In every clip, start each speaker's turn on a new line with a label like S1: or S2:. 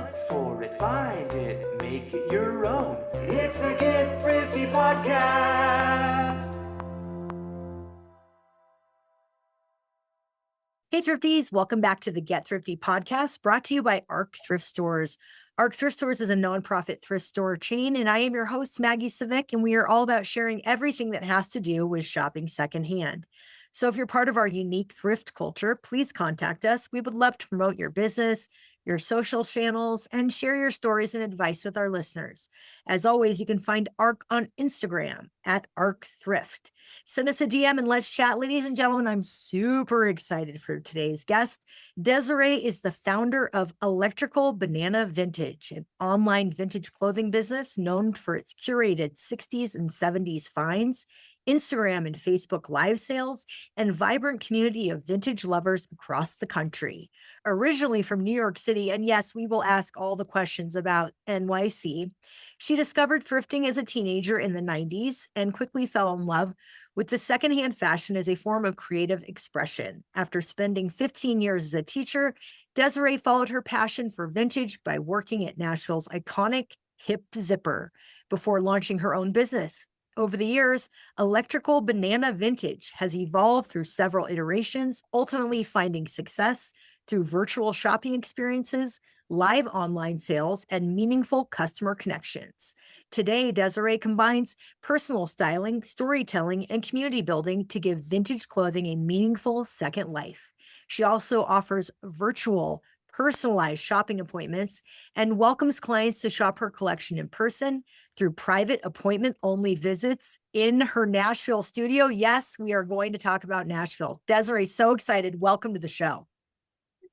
S1: Hunt for it, find it, make it your own. It's the Get Thrifty Podcast.
S2: Hey Thrifties, welcome back to the Get Thrifty podcast brought to you by ARC Thrift Stores. ARC Thrift Stores is a nonprofit thrift store chain, and I am your host, Maggie Civic, and we are all about sharing everything that has to do with shopping secondhand. So if you're part of our unique thrift culture, please contact us. We would love to promote your business, your social channels, and share your stories and advice with our listeners. As always, you can find ARC on Instagram at ARC Thrift. Send us a DM and let's chat. Ladies and gentlemen, I'm super excited for today's guest. Desiree is the founder of Electrical Banana Vintage, an online vintage clothing business known for its curated 60s and 70s finds, Instagram and Facebook live sales, and vibrant community of vintage lovers across the country. Originally from New York City, and yes, we will ask all the questions about NYC, she discovered thrifting as a teenager in the 90s and quickly fell in love with the secondhand fashion as a form of creative expression. After spending 15 years as a teacher, Desiree followed her passion for vintage by working at Nashville's iconic Hip Zipper before launching her own business. Over the years, Electrical Banana Vintage has evolved through several iterations, ultimately finding success through virtual shopping experiences, live online sales, and meaningful customer connections. Today, Desiree combines personal styling, storytelling, and community building to give vintage clothing a meaningful second life. She also offers virtual personalized shopping appointments and welcomes clients to shop her collection in person through private appointment-only visits in her Nashville studio. Yes, we are going to talk about Nashville. Desiree, so excited. Welcome to the show.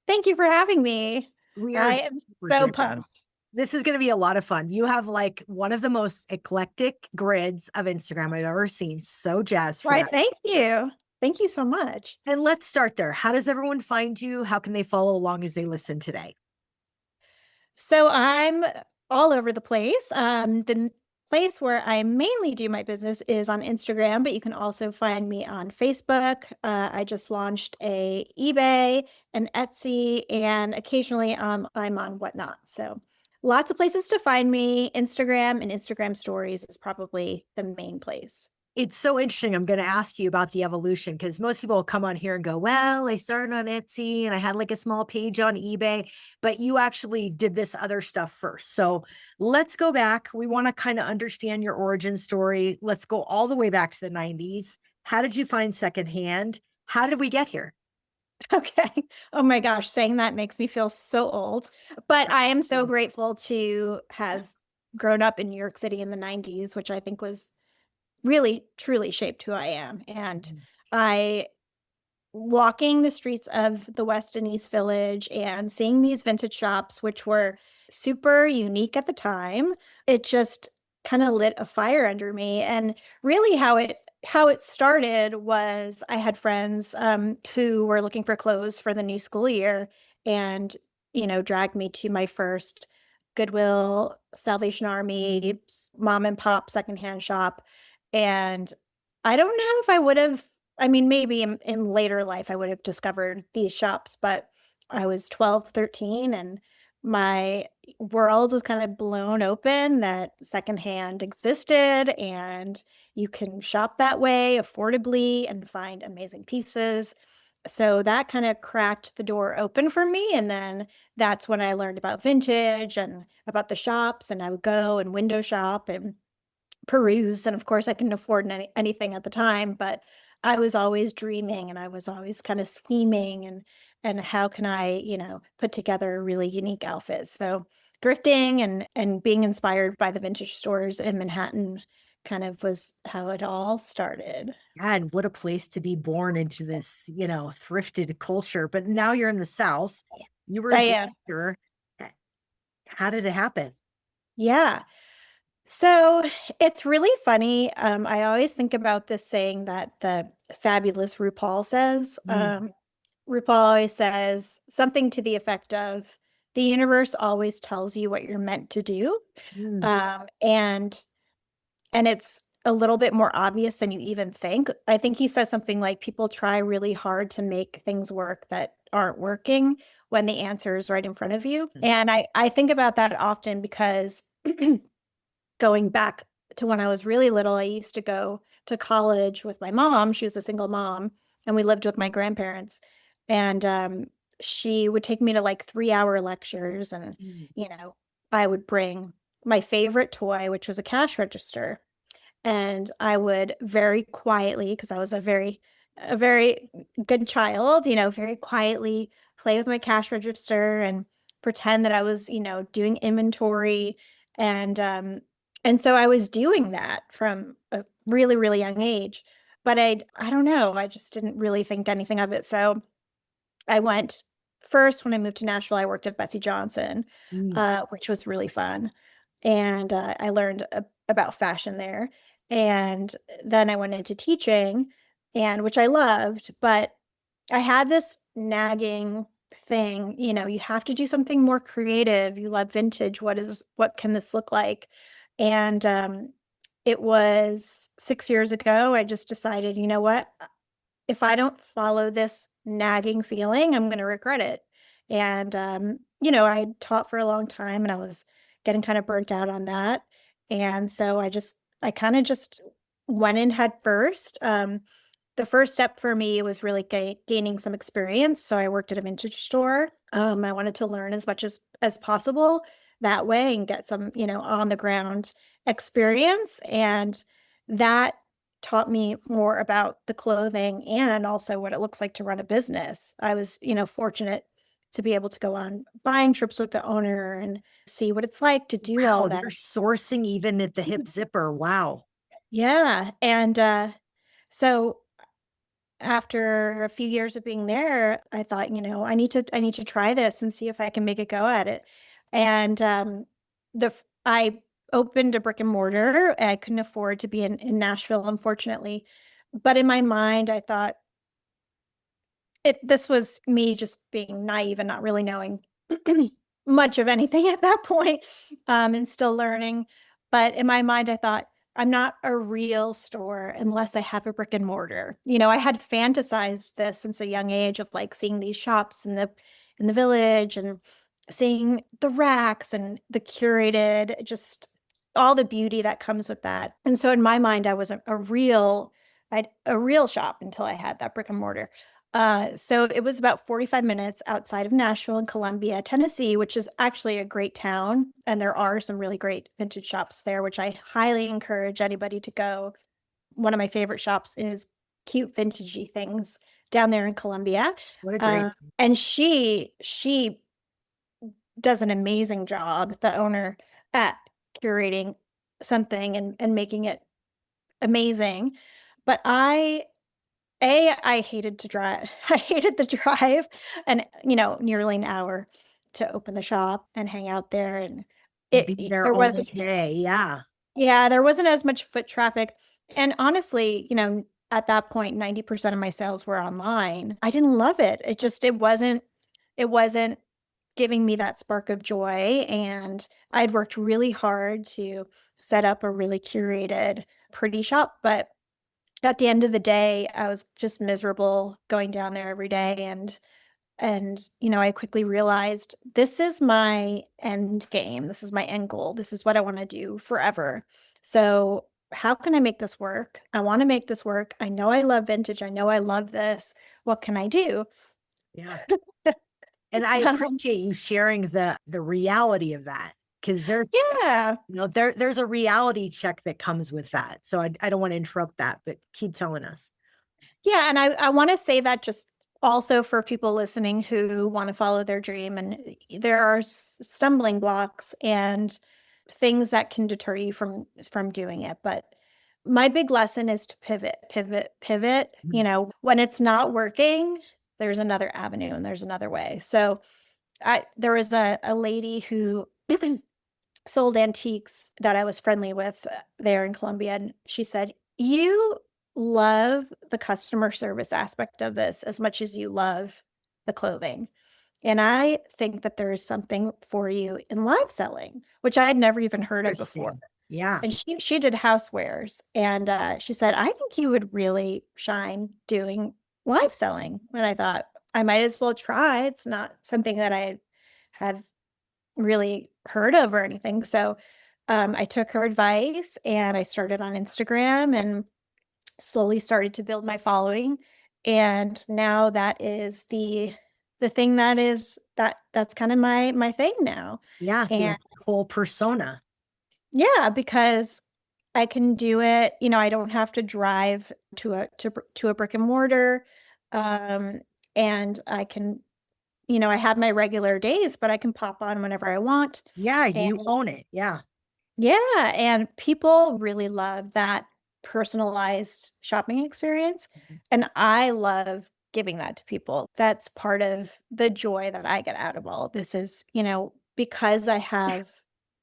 S3: Thank you for having me.
S2: I
S3: am so pumped.
S2: This is going to be a lot of fun. You have like one of the most eclectic grids of Instagram I've ever seen. So jazzed for that.
S3: Thank you. Thank you so much.
S2: And let's start there. How does everyone find you? How can they follow along as they listen today?
S3: So I'm all over the place. The place where I mainly do my business is on Instagram, but you can also find me on Facebook. I just launched a eBay, an Etsy, and occasionally I'm on Whatnot. So lots of places to find me. Instagram and Instagram stories is probably the main place.
S2: It's so interesting. I'm going to ask you about the evolution because most people will come on here and go, well, I started on Etsy and I had like a small page on eBay, but you actually did this other stuff first. So let's go back. We want to kind of understand your origin story. Let's go all the way back to the 90s. How did you find secondhand? How did we get here?
S3: Okay. Oh my gosh, saying that makes me feel so old. But I am so grateful to have grown up in New York City in the 90s, which I think was really, truly shaped who I am. And I, walking the streets of the West and East Village and seeing these vintage shops, which were super unique at the time, it just kind of lit a fire under me. And really how it started was I had friends who were looking for clothes for the new school year and, dragged me to my first Goodwill, Salvation Army, mom and pop secondhand shop. And I don't know if I would have, maybe in later life I would have discovered these shops, but I was 12, 13, and my world was kind of blown open that secondhand existed and you can shop that way affordably and find amazing pieces. So that kind of cracked the door open for me. And then that's when I learned about vintage and about the shops, and I would go and window shop and peruse. And of course I couldn't afford anything at the time, but I was always dreaming and I was always kind of scheming and how can I, put together a really unique outfit. So thrifting and being inspired by the vintage stores in Manhattan kind of was how it all started.
S2: God, what a place to be born into this, thrifted culture. But now you're in the South. You were a teacher. How did it happen?
S3: Yeah. So it's really funny. I always think about this saying that the fabulous RuPaul says. RuPaul always says something to the effect of, the universe always tells you what you're meant to do. And it's a little bit more obvious than you even think. I think he says something like people try really hard to make things work that aren't working when the answer is right in front of you. And I think about that often because going back to when I was really little, I used to go to college with my mom. She was a single mom, and we lived with my grandparents. And she would take me to like 3-hour lectures, and I would bring my favorite toy, which was a cash register, and I would very quietly, because I was a very good child, very quietly play with my cash register and pretend that I was, doing inventory. And so I was doing that from a really, really young age. But I don't know, I just didn't really think anything of it. So I went first when I moved to Nashville, I worked at Betsy Johnson, which was really fun. And I learned about fashion there. And then I went into teaching, and which I loved, but I had this nagging thing, you have to do something more creative. You love vintage. What can this look like? And it was 6 years ago. I just decided, you know what? If I don't follow this nagging feeling, I'm going to regret it. And, I had taught for a long time, and I was getting kind of burnt out on that. And so I kind of just went in head first. The first step for me was really gaining some experience. So I worked at a vintage store. I wanted to learn as much as possible that way and get some, on the ground experience. And that taught me more about the clothing and also what it looks like to run a business. I was, fortunate to be able to go on buying trips with the owner and see what it's like to do all
S2: Wow,
S3: that.
S2: they're sourcing even at the hip zipper. Wow.
S3: Yeah. And so after a few years of being there, I thought, I need to try this and see if I can make a go at it. And I opened a brick and mortar. I couldn't afford to be in Nashville, unfortunately. But in my mind, I thought this was me just being naive and not really knowing much of anything at that point, and still learning. But in my mind, I thought, I'm not a real store unless I have a brick and mortar. I had fantasized this since a young age of like seeing these shops in the village and seeing the racks and the curated, just all the beauty that comes with that. And so in my mind, I wasn't a real shop until I had that brick and mortar. So it was about 45 minutes outside of Nashville in Columbia, Tennessee, which is actually a great town. And there are some really great vintage shops there, which I highly encourage anybody to go. One of my favorite shops is Cute Vintagey Things down there in Columbia.
S2: What a great.
S3: And she does an amazing job, the owner, at curating something and making it amazing. But I hated to drive. I hated the drive and, nearly an hour to open the shop and hang out there. And
S2: Be there
S3: there
S2: all
S3: wasn't,
S2: day. Yeah.
S3: yeah, there wasn't as much foot traffic. And honestly, at that point, 90% of my sales were online. I didn't love it. It wasn't giving me that spark of joy. And I'd worked really hard to set up a really curated, pretty shop, but at the end of the day, I was just miserable going down there every day. And I quickly realized this is my end game. This is my end goal. This is what I want to do forever. So how can I make this work? I want to make this work. I know I love vintage. I know I love this. What can I do?
S2: Yeah. And I appreciate you sharing the reality of that, because
S3: Yeah.
S2: there's a reality check that comes with that. So I don't want to interrupt that, but keep telling us.
S3: Yeah. And I want to say that just also for people listening who want to follow their dream. And there are stumbling blocks and things that can deter you from doing it. But my big lesson is to pivot. When it's not working, there's another avenue and there's another way. So there was a lady who sold antiques that I was friendly with there in Columbia. And she said, you love the customer service aspect of this as much as you love the clothing. And I think that there is something for you in live selling, which I had never even heard of before.
S2: Yeah.
S3: And she did housewares, and she said, I think you would really shine doing live selling. And I thought I might as well try. It's not something that I had really heard of or anything. So I took her advice and I started on Instagram and slowly started to build my following. And now that is the thing that's kind of my thing now.
S2: Yeah.
S3: And
S2: Your whole persona.
S3: yeah, because I can do it, I don't have to drive to a brick and mortar. Um, and I can, I have my regular days, but I can pop on whenever I want.
S2: Yeah.
S3: And
S2: You own it. Yeah.
S3: yeah, and people really love that personalized shopping experience.
S2: Mhm.
S3: And I love giving that to people. That's part of the joy that I get out of all of this is, because I have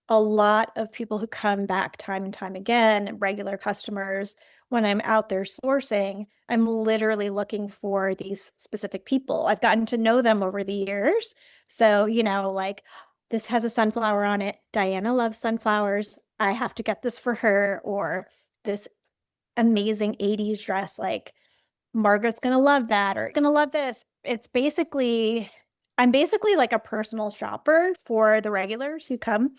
S3: a lot of people who come back time and time again, regular customers, when I'm out there sourcing, I'm literally looking for these specific people. I've gotten to know them over the years. So, like this has a sunflower on it. Diana loves sunflowers. I have to get this for her. Or this amazing 80s dress, like Margaret's going to love that or going to love this. I'm basically like a personal shopper for the regulars who come.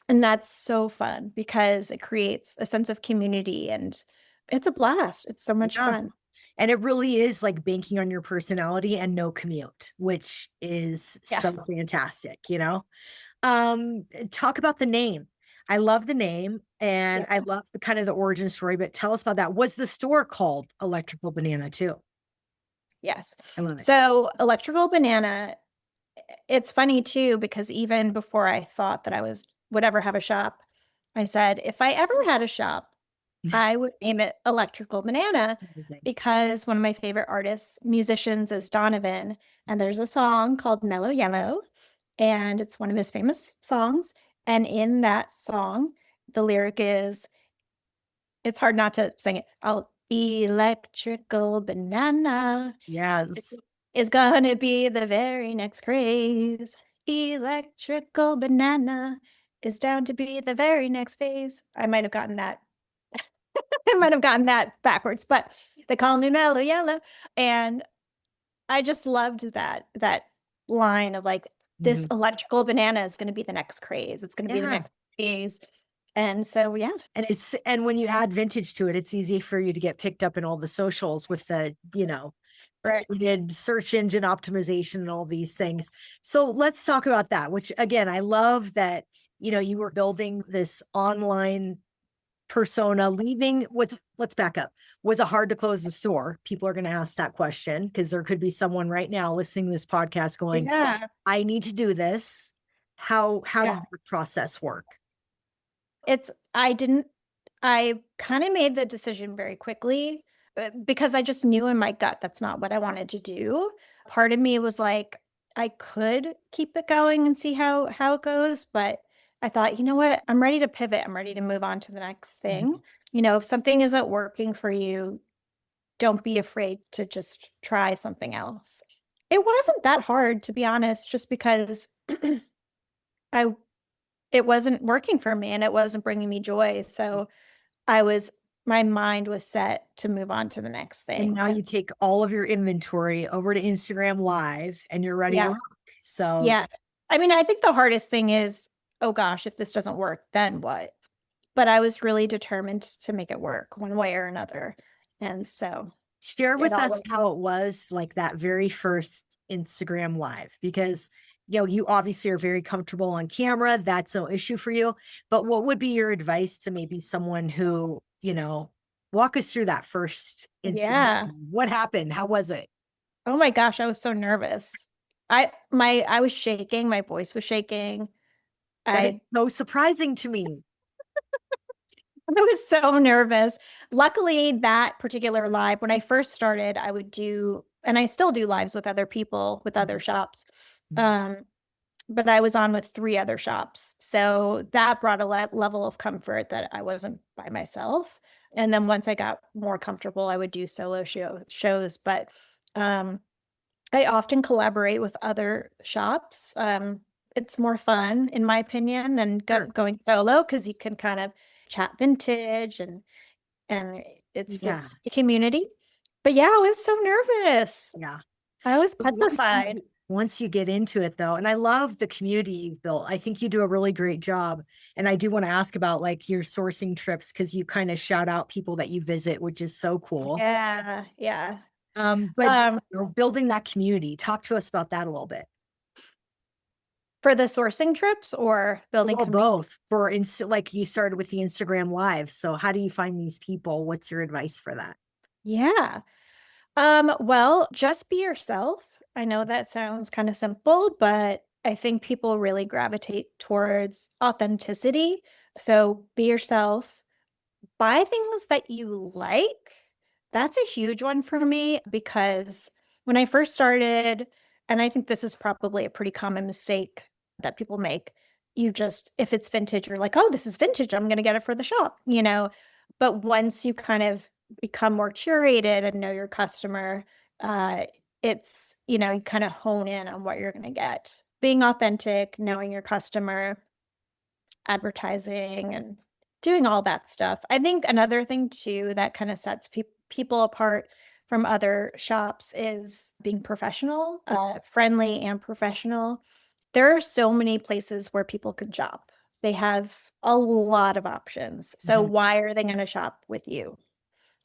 S3: And that's so fun because it creates a sense of community and it's a blast. It's so much
S2: Yeah.
S3: fun.
S2: And it really is like banking on your personality and no commute, which is
S3: Yeah.
S2: so fantastic, Talk about the name. I love the name and
S3: Yeah.
S2: I love the kind of the origin story, but tell us about that. Was the store called Electrical Banana too?
S3: Yes.
S2: I love it.
S3: So Electrical Banana, it's funny too, because even before I thought that would ever have a shop, I said, if I ever had a shop, I would name it Electrical Banana
S2: Amazing.
S3: because one of my favorite artists, musicians is Donovan. And there's a song called Mellow Yellow, and it's one of his famous songs. And in that song, the lyric is, it's hard not to sing it. Electrical banana
S2: Yes.
S3: is gonna be the very next craze. Electrical banana is down to be the very next phase. I might have gotten that. I might have gotten that backwards, but they call me Mellow Yellow. And I just loved that line of like, this
S2: Mhm.
S3: electrical banana is going to be the next craze. It's going to be the
S2: Yeah.
S3: next phase. And so, yeah.
S2: And when you add vintage to it, it's easy for you to get picked up in all the socials with the,
S3: Right.
S2: we did search engine optimization and all these things. So let's talk about that, which again, I love that, you were building this online persona let's back up. Was it hard to close the store? People are going to ask that question because there could be someone right now listening to this podcast going,
S3: Yeah.
S2: I need to do this. How
S3: Yeah.
S2: did the process work?
S3: I kind of made the decision very quickly because I just knew in my gut that's not what I wanted to do. Part of me was like, I could keep it going and see how it goes, but I thought, you know what? I'm ready to pivot. I'm ready to move on to the next thing.
S2: Mhm.
S3: If something isn't working for you, don't be afraid to just try something else. It wasn't that hard, to be honest, just because I it wasn't working for me and it wasn't bringing me joy. So my mind was set to move on to the next
S2: And
S3: thing.
S2: now you take all of your inventory over to Instagram Live and you're ready to
S3: Yeah.
S2: rock. So
S3: Yeah. I mean, I think the hardest thing is, oh gosh, if this doesn't work, then what? But I was really determined to make it work one way or another. And so
S2: share
S3: it
S2: with
S3: all
S2: us
S3: worked.
S2: how it was like that very first Instagram Live, because you obviously are very comfortable on camera. That's no issue for you. But what would be your advice to maybe someone who, walk us through that first Instagram?
S3: Yeah.
S2: What happened? How was it?
S3: Oh my gosh, I was so nervous. I was shaking, my voice was shaking.
S2: That is
S3: I
S2: so surprising to me.
S3: I was so nervous. Luckily, that particular live, when I first started, I would do, and I still do lives with other people, with other shops. Um, but I was on with 3 other shops. So that brought a level of comfort that I wasn't by myself. And then once I got more comfortable, I would do solo shows. But um, I often collaborate with other shops. It's more fun, in my opinion, than
S2: Sure.
S3: going solo because you can kind of chat vintage, and it's
S2: Yeah.
S3: this community. But yeah, I was so nervous.
S2: Yeah.
S3: I was
S2: But
S3: petrified.
S2: once you get into it though, and I love the community you've built. I think you do a really great job. And I do want to ask about like your sourcing trips because you kind of shout out people that you visit, which is so cool.
S3: Yeah, yeah.
S2: But
S3: Um,
S2: you're building that community. Talk to us about that a little bit.
S3: for the sourcing trips or building
S2: Well,
S3: community?
S2: both for like you started with the Instagram live. So how do you find these people? What's your advice for that?
S3: Yeah. Well, just be yourself. I know that sounds kind of simple, but I think people really gravitate towards authenticity. So be yourself, buy things that you like. That's a huge one for me because when I first started, and I think this is probably a pretty common mistake that people make, you just, if it's vintage, you're like, oh, this is vintage, I'm going to get it for the shop, you know? But once you kind of become more curated and know your customer, it's, you know, you kind of hone in on what you're going to get. Being authentic, knowing your customer, advertising, and doing all that stuff. I think another thing too that kind of sets people apart from other shops is being professional, friendly and professional. There are so many places where people can shop. They have a lot of options. So
S2: Mhm.
S3: why are they going to shop with you?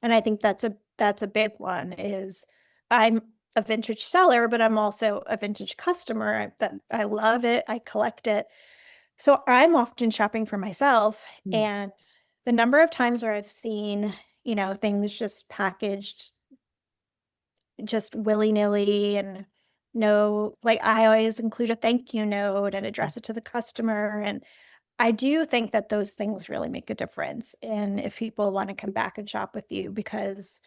S3: And I think that's a big one is I'm a vintage seller, but I'm also a vintage customer. That I love it. I collect it. So I'm often shopping for myself,
S2: Mm.
S3: and the number of times where I've seen, you know, things just packaged just willy-nilly and no, like I always include a thank you note and address it to the customer. And I do think that those things really make a difference. And if people want to come back and shop with you because,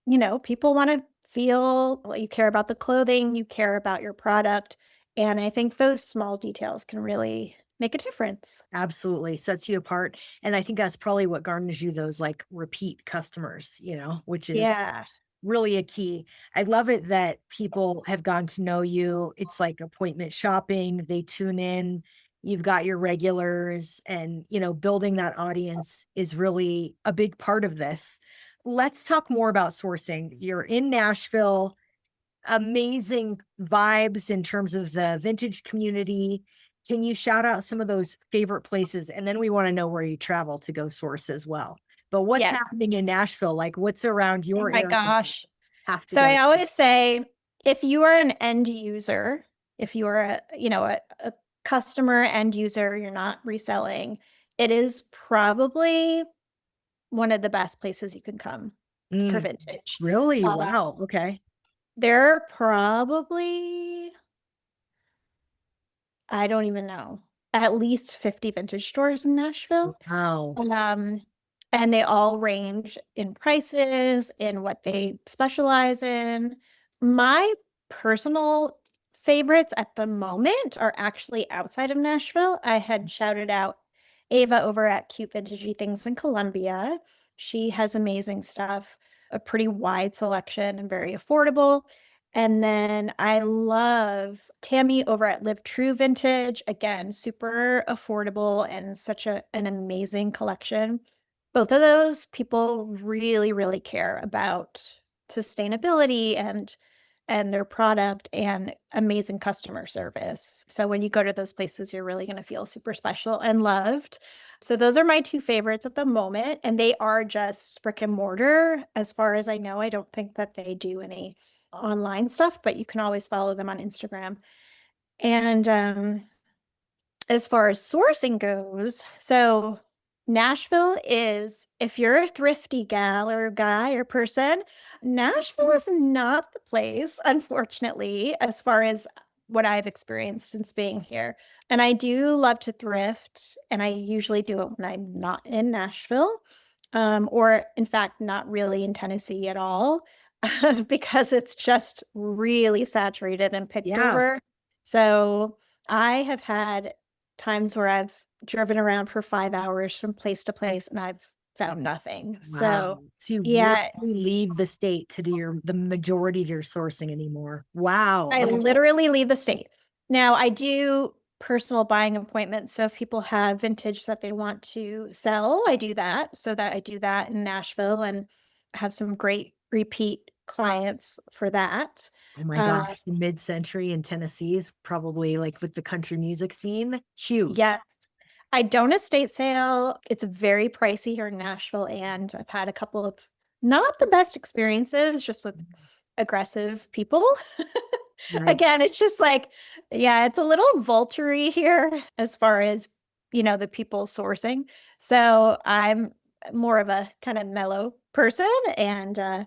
S3: you know, people want to feel like you care about the clothing, you care about your product. And I think those small details can really make a difference.
S2: Absolutely sets you apart. And I think that's probably what garners you those like repeat customers, which is
S3: Yeah.
S2: really a key. I love it that people have gotten to know you. It's like appointment shopping. They tune in. You've got your regulars and, building that audience is really a big part of this. Let's talk more about sourcing. You're in Nashville, amazing vibes in terms of the vintage community. Can you shout out some of those favorite places? And then we want to know where you travel to go source as well. But what's
S3: Yeah.
S2: happening in Nashville? Like what's around
S3: Oh
S2: your
S3: my
S2: area?
S3: gosh.
S2: Have to
S3: So
S2: go.
S3: I always say if you are an end user, if you are a customer end user, you're not reselling, it is probably one of the best places you can come for
S2: Mm,
S3: vintage.
S2: really?
S3: Uh,
S2: Wow. Okay.
S3: there are probably, I don't even know, at least 50 vintage stores in Nashville.
S2: Wow.
S3: And they all range in prices, in what they specialize in. My personal favorites at the moment are actually outside of Nashville. I had shouted out Ava over at Cute Vintagey Things in Columbia. She has amazing stuff, a pretty wide selection and very affordable. And then I love Tammy over at Live True Vintage. Again, super affordable and such an amazing collection. Both of those people really, really care about sustainability and their product and amazing customer service. So when you go to those places, you're really going to feel super special and loved. So those are my two favorites at the moment, and they are just brick and mortar. As far as I know, I don't think that they do any online stuff, but you can always follow them on Instagram. And as far as sourcing goes, so Nashville is, if you're a thrifty gal or guy or person, Nashville is not the place, unfortunately, as far as what I've experienced since being here. And I do love to thrift, and I usually do it when I'm not in Nashville, or in fact, not really in Tennessee at all, because it's just really saturated and picked
S2: Yeah.
S3: over. So I have had times where I've driven around for 5 hours from place to place and I've found nothing.
S2: Wow.
S3: So
S2: So you
S3: yeah,
S2: literally leave the state to do the majority of your sourcing anymore. Wow.
S3: I
S2: Okay.
S3: literally leave the state. Now I do personal buying appointments. So if people have vintage that they want to sell, I do that. So that I do that in Nashville and have some great repeat clients for that.
S2: Oh my
S3: Uh,
S2: gosh, the mid-century in Tennessee is probably like with the country music scene, huge.
S3: yes. I don't estate sale. It's very pricey here in Nashville, and I've had a couple of not the best experiences just with aggressive people.
S2: Right.
S3: Again, it's just like, yeah, it's a little vulture-y here as far as, the people sourcing. So I'm more of a kind of mellow person. And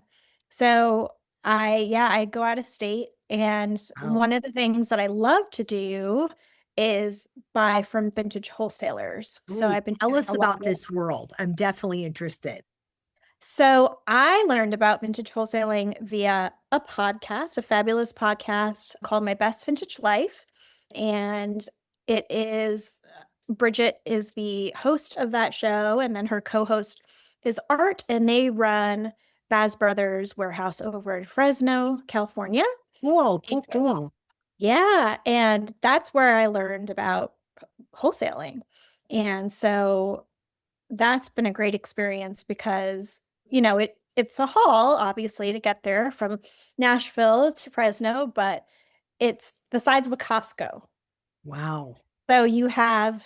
S3: so I go out of state. And
S2: Wow.
S3: one of the things that I love to do is buy from vintage wholesalers. So
S2: Ooh,
S3: I've been
S2: tell
S3: doing
S2: us
S3: a lot
S2: about
S3: of it.
S2: this world. I'm definitely interested.
S3: So I learned about vintage wholesaling via a podcast, a fabulous podcast called My Best Vintage Life. And it is Bridget is the host of that show, and then her co-host is Art, and they run Baz Brothers Warehouse over in Fresno, California.
S2: Cool, cool,
S3: And-
S2: cool.
S3: Yeah, and that's where I learned about wholesaling. And so that's been a great experience because, it's a haul, obviously, to get there from Nashville to Fresno, but it's the size of a Costco.
S2: Wow.
S3: So you have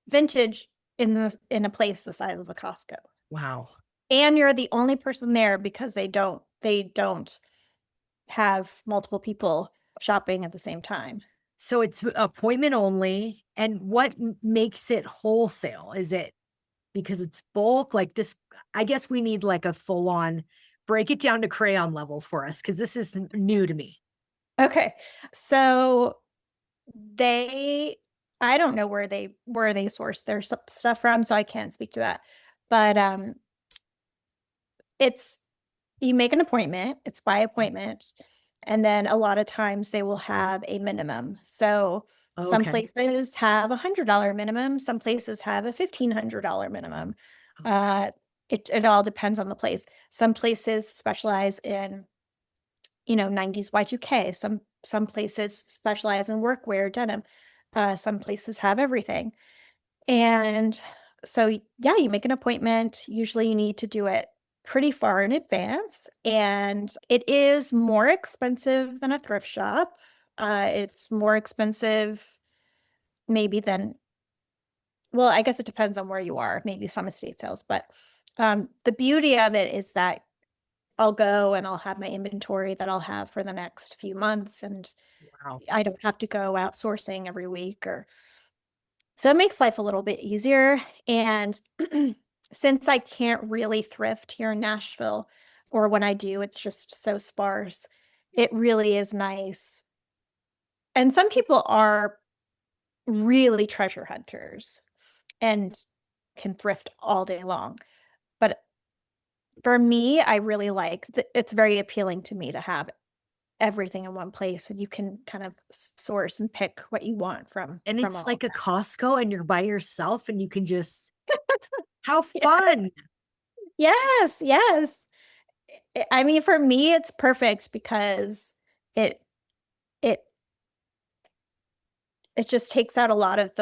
S3: vintage in a place the size of a Costco.
S2: Wow.
S3: And you're the only person there because they don't have multiple people shopping at the same time.
S2: So it's appointment only. And what makes it wholesale? Is it because it's bulk? Like this, I guess we need like a full on break it down to crayon level for us because this is new to me.
S3: Okay. So they I don't know where they source their stuff from, so I can't speak to that. But it's you make an appointment, it's by appointment, and then a lot of times they will have a minimum. So some
S2: Okay.
S3: places have $100 minimum, some places have a $1,500 minimum. Uh it all depends on the place. Some places specialize in 90s Y2K. Some places specialize in workwear, denim. Some places have everything. And so yeah, you make an appointment. Usually you need to do it pretty far in advance, and it is more expensive than a thrift shop. It's more expensive maybe than well, I guess it depends on where you are, maybe some estate sales, but the beauty of it is that I'll go and I'll have my inventory that I'll have for the next few months, and
S2: Wow.
S3: I don't have to go outsourcing every week or so it makes life a little bit easier. And since I can't really thrift here in Nashville, or when I do, it's just so sparse, it really is nice. And some people are really treasure hunters and can thrift all day long. But for me, I really like it's very appealing to me to have everything in one place, and you can kind of source and pick what you want
S2: And
S3: from
S2: it's
S3: all of
S2: like a Costco and you're by yourself and you can just, how
S3: that.
S2: fun.
S3: Yes, yes. I mean, for me, it's perfect because it it it just takes out a lot of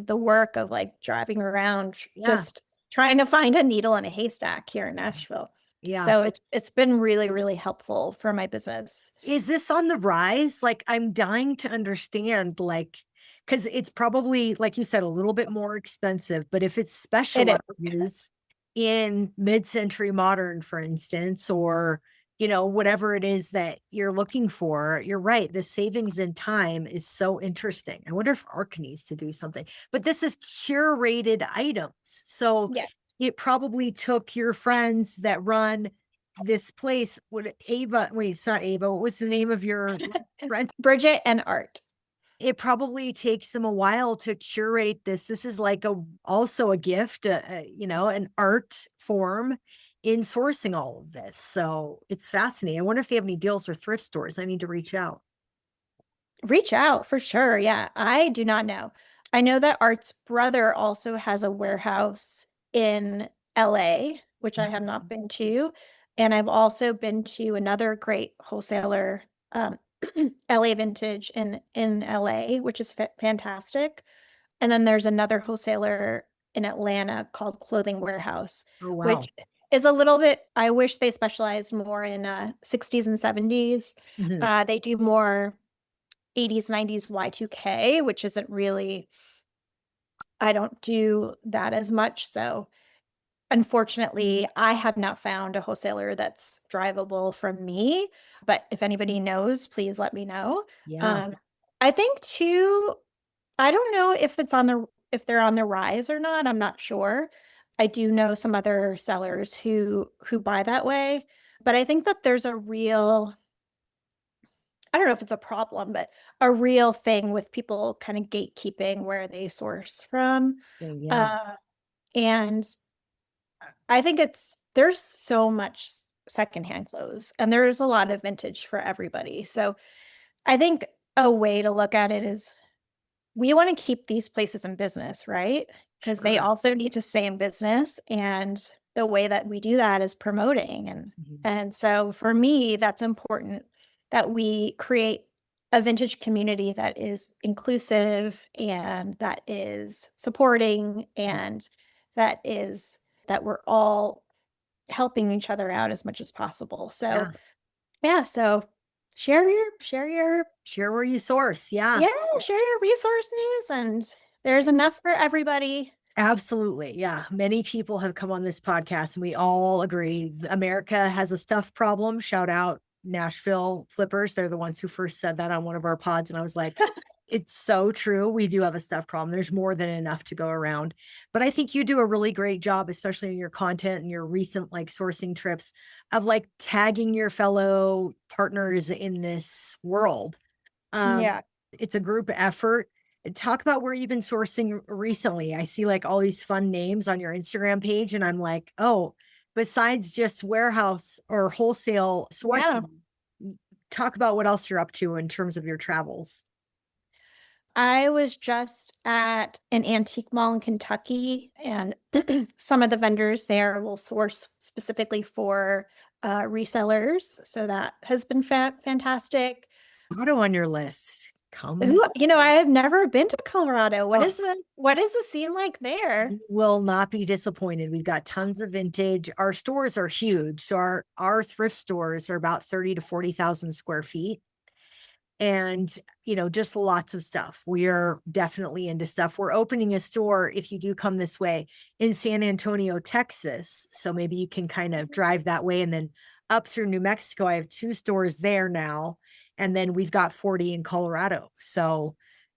S3: the work of like driving around,
S2: Yeah.
S3: just trying to find a needle in a haystack here in Nashville.
S2: Yeah.
S3: So it's been really, really helpful for my business.
S2: Is this on the rise? Like, I'm dying to understand, like, because it's probably, like you said, a little bit more expensive, but if it
S3: It is.
S2: specializes in mid-century modern, for instance, or, whatever it is that you're looking for, you're right. The savings in time is so interesting. I wonder if ARC needs to do something, but this is curated items. So
S3: Yeah.
S2: it probably took your friends that run this place would Ava, wait, it's not Ava. What was the name of your friends?
S3: Bridget and Art.
S2: It probably takes them a while to curate this. This is like also a gift, an art form in sourcing all of this. So it's fascinating. I wonder if they have any deals or thrift stores. I need to reach out.
S3: Reach out for sure. Yeah, I do not know. I know that Art's brother also has a warehouse in LA, which I have not been to. And I've also been to another great wholesaler. LA Vintage in LA, which is fantastic. And then there's another wholesaler in Atlanta called Clothing Warehouse,
S2: Oh, wow.
S3: which is a little bit, I wish they specialized more in 60s and 70s.
S2: Mhm.
S3: They do more 80s, 90s Y2K, which isn't really, I don't do that as much. So unfortunately, I have not found a wholesaler that's drivable from me. But if anybody knows, please let me know.
S2: Yeah.
S3: Um, I think too, I don't know if if they're on the rise or not. I'm not sure. I do know some other sellers who buy that way, but I think that there's a real, I don't know if it's a problem, but a real thing with people kind of gatekeeping where they source from.
S2: Yeah.
S3: Uh, and I think there's so much secondhand clothes and there's a lot of vintage for everybody. So I think a way to look at it is we want to keep these places in business, right? Because they
S2: Sure.
S3: also need to stay in business. And the way that we do that is promoting.
S2: Mhm.
S3: And so for me, that's important that we create a vintage community that is inclusive and that is supporting and that is that we're all helping each other out as much as possible. So
S2: Yeah.
S3: yeah, so share your
S2: Share where you source. Yeah.
S3: yeah, share your resources and there's enough for everybody.
S2: Absolutely. Yeah. Many people have come on this podcast and we all agree America has a stuff problem. Shout out Nashville Flippers. They're the ones who first said that on one of our pods. And I was like, it's so true. We do have a stuff problem. There's more than enough to go around. But I think you do a really great job, especially in your content and your recent like sourcing trips of like tagging your fellow partners in this world. Um,
S3: Yeah.
S2: it's a group effort. Talk about where you've been sourcing recently. I see like all these fun names on your Instagram page, and I'm like, oh, besides just warehouse or wholesale
S3: Yeah.
S2: sourcing, talk about what else you're up to in terms of your travels.
S3: I was just at an antique mall in Kentucky, and some of the vendors there will source specifically for resellers. So that has been fantastic.
S2: Auto on your list. Come.
S3: Ooh, I have never been to Colorado.
S2: Oh,
S3: What is the scene like there?
S2: you will not be disappointed. We've got tons of vintage. Our stores are huge. So our thrift stores are about 30 to 40,000 square feet. And just lots of stuff. We are definitely into stuff. We're opening a store, if you do come this way, in San Antonio, Texas, so maybe you can kind of drive that way and then up through New Mexico. I have 2 stores there now, and then we've got 40 in Colorado, so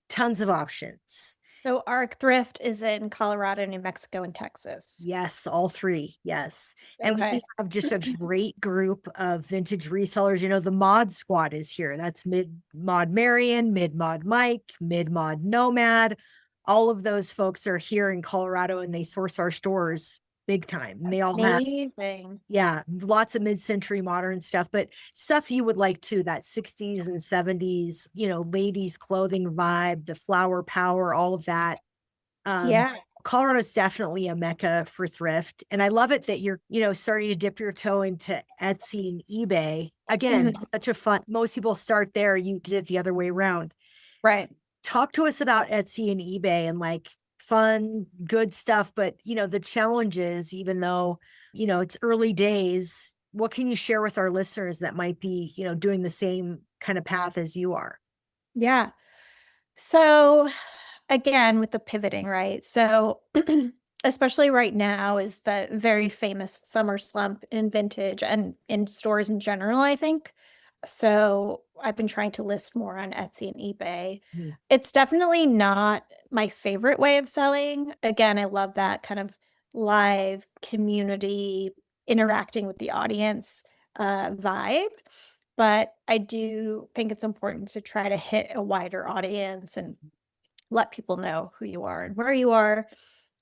S2: tons of options.
S3: So our thrift is in Colorado, New Mexico, and Texas.
S2: Yes, all 3. Yes. And we
S3: Okay.
S2: have just a great group of vintage resellers. The Mod Squad is here. That's Mid Mod Marion, Mid Mod Mike, Mid Mod Nomad. All of those folks are here in Colorado and they source our stores big time. And they all have,
S3: Amazing.
S2: yeah, lots of mid-century modern stuff, but stuff you would like too, that 60s and 70s, ladies clothing vibe, the flower power, all of that.
S3: Yeah.
S2: Colorado's definitely a mecca for thrift. And I love it that you're, starting to dip your toe into Etsy and eBay. Again,
S3: Mhm.
S2: such a fun, most people start there. You did it the other way around.
S3: Right.
S2: Talk to us about Etsy and eBay and like fun, good stuff. But, the challenges, even though, it's early days, what can you share with our listeners that might be, doing the same kind of path as you are?
S3: Yeah. So again, with the pivoting, right? So especially right now is the very famous summer slump in vintage and in stores in general, I think. So I've been trying to list more on Etsy and eBay.
S2: Mhm.
S3: It's definitely not my favorite way of selling. Again, I love that kind of live community interacting with the audience vibe. But I do think it's important to try to hit a wider audience and let people know who you are and where you are.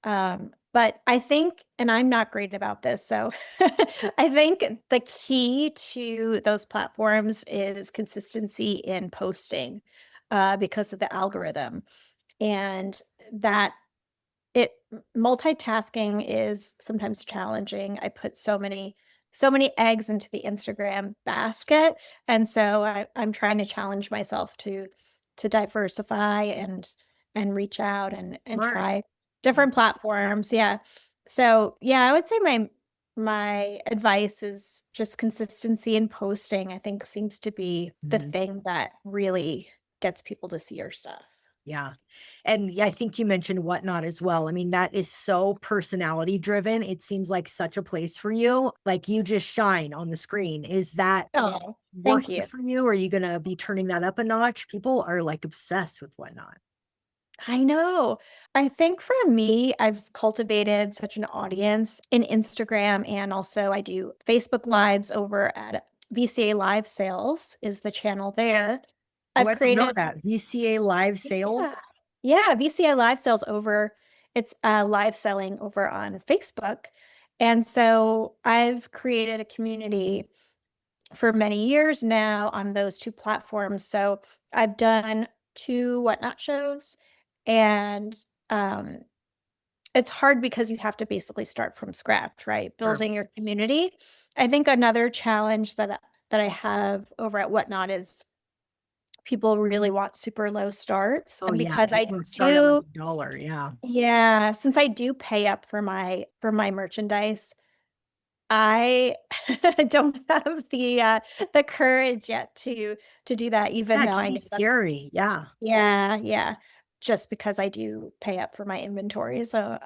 S3: But I think, and I'm not great about this, so I think the key to those platforms is consistency in posting because of the algorithm. And that multitasking is sometimes challenging. I put so many so many eggs into the Instagram basket. And so I'm trying to challenge myself to diversify and reach out and
S2: Smart.
S3: try different platforms. Yeah. So yeah, I would say my advice is just consistency in posting, I think seems to be the
S2: Mhm.
S3: thing that really gets people to see your stuff.
S2: Yeah. And yeah, I think you mentioned Whatnot as well. I mean, that is so personality driven. It seems like such a place for you. Like you just shine on the screen. Is that
S3: Oh, thank
S2: working
S3: you.
S2: for you? Are you going to be turning that up a notch? People are like obsessed with Whatnot.
S3: I know. I think for me, I've cultivated such an audience in Instagram, and also I do Facebook Lives over at VCA Live Sales is the channel there.
S2: Oh,
S3: I've
S2: I don't know
S3: created,
S2: that. VCA live
S3: yeah,
S2: sales.
S3: yeah, VCA Live Sales over, it's live selling over on Facebook. And so I've created a community for many years now on those two platforms. So I've done two Whatnot shows, and um, it's hard because you have to basically start from scratch, right?
S2: Sure.
S3: Building your community. I think another challenge that I have over at Whatnot is people really want super low starts,
S2: Oh
S3: and
S2: yeah.
S3: because
S2: They
S3: I
S2: want to start at like
S3: do,
S2: $1. Yeah.
S3: yeah, since I do pay up for my merchandise, I don't have the courage yet to do that, even
S2: Yeah.
S3: though
S2: It can
S3: I
S2: be
S3: know that,
S2: scary. Yeah.
S3: yeah, yeah, just because I do pay up for my inventory. So,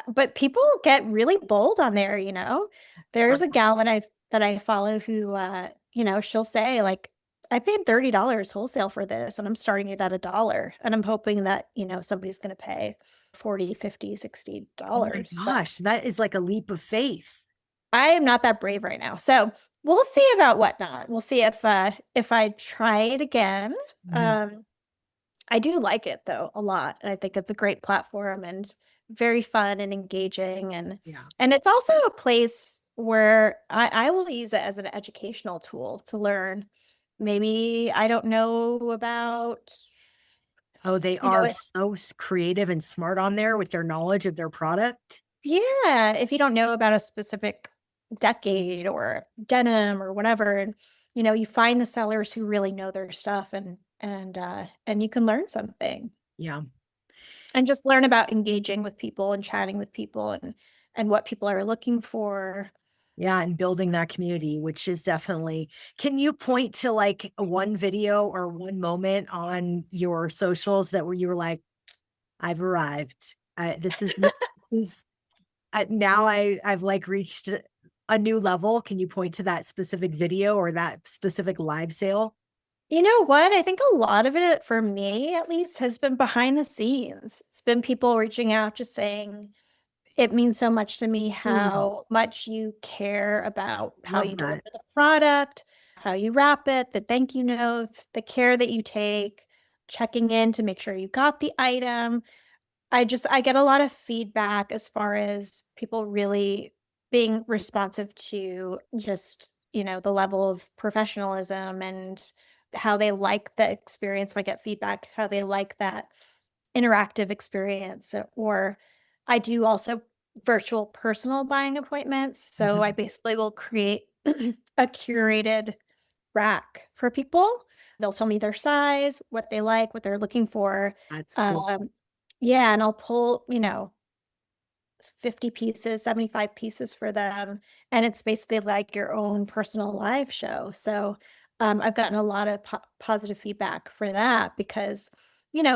S3: but people get really bold on there, you know. There's a gal that I follow who, she'll say like, I paid $30 wholesale for this, and I'm starting it at $1, and I'm hoping that, somebody's going to pay 40, 50, $60.
S2: Oh my
S3: But
S2: gosh. That is like a leap of faith.
S3: I am not that brave right now. So we'll see about Whatnot. We'll see if I try it again.
S2: Mhm.
S3: I do like it though a lot. I think it's a great platform and very fun and engaging,
S2: Yeah.
S3: and it's also a place where I will use it as an educational tool to learn. Maybe I don't know about,
S2: Oh, they
S3: you know,
S2: are so creative and smart on there with their knowledge of their product.
S3: yeah, if you don't know about a specific decade or denim or whatever, and you find the sellers who really know their stuff, and you can learn something
S2: Yeah.
S3: and just learn about engaging with people and chatting with people and what people are looking for.
S2: Yeah, and building that community, which is definitely, can you point to like one video or one moment on your socials that where you were like, I've arrived. This is now I've like reached a new level. Can you point to that specific video or that specific live sale?
S3: You know what? I think a lot of it, for me at least, has been behind the scenes. It's been people reaching out, just saying, it means so much to me
S2: Mm,
S3: how much you care about how
S2: love
S3: you deliver
S2: that.
S3: the product, how you wrap it, the thank you notes, the care that you take, checking in to make sure you got the item. I get a lot of feedback as far as people really being responsive to just, the level of professionalism and how they like the experience. I get feedback how they like that interactive experience. Or I do also virtual personal buying appointments. So I
S2: Mhm.
S3: basically will create a curated rack for people. They'll tell me their size, what they like, what they're looking for.
S2: That's cool.
S3: Um, yeah, and I'll pull, 50 pieces, 75 pieces for them. And it's basically like your own personal live show. So I've gotten a lot of positive feedback for that because,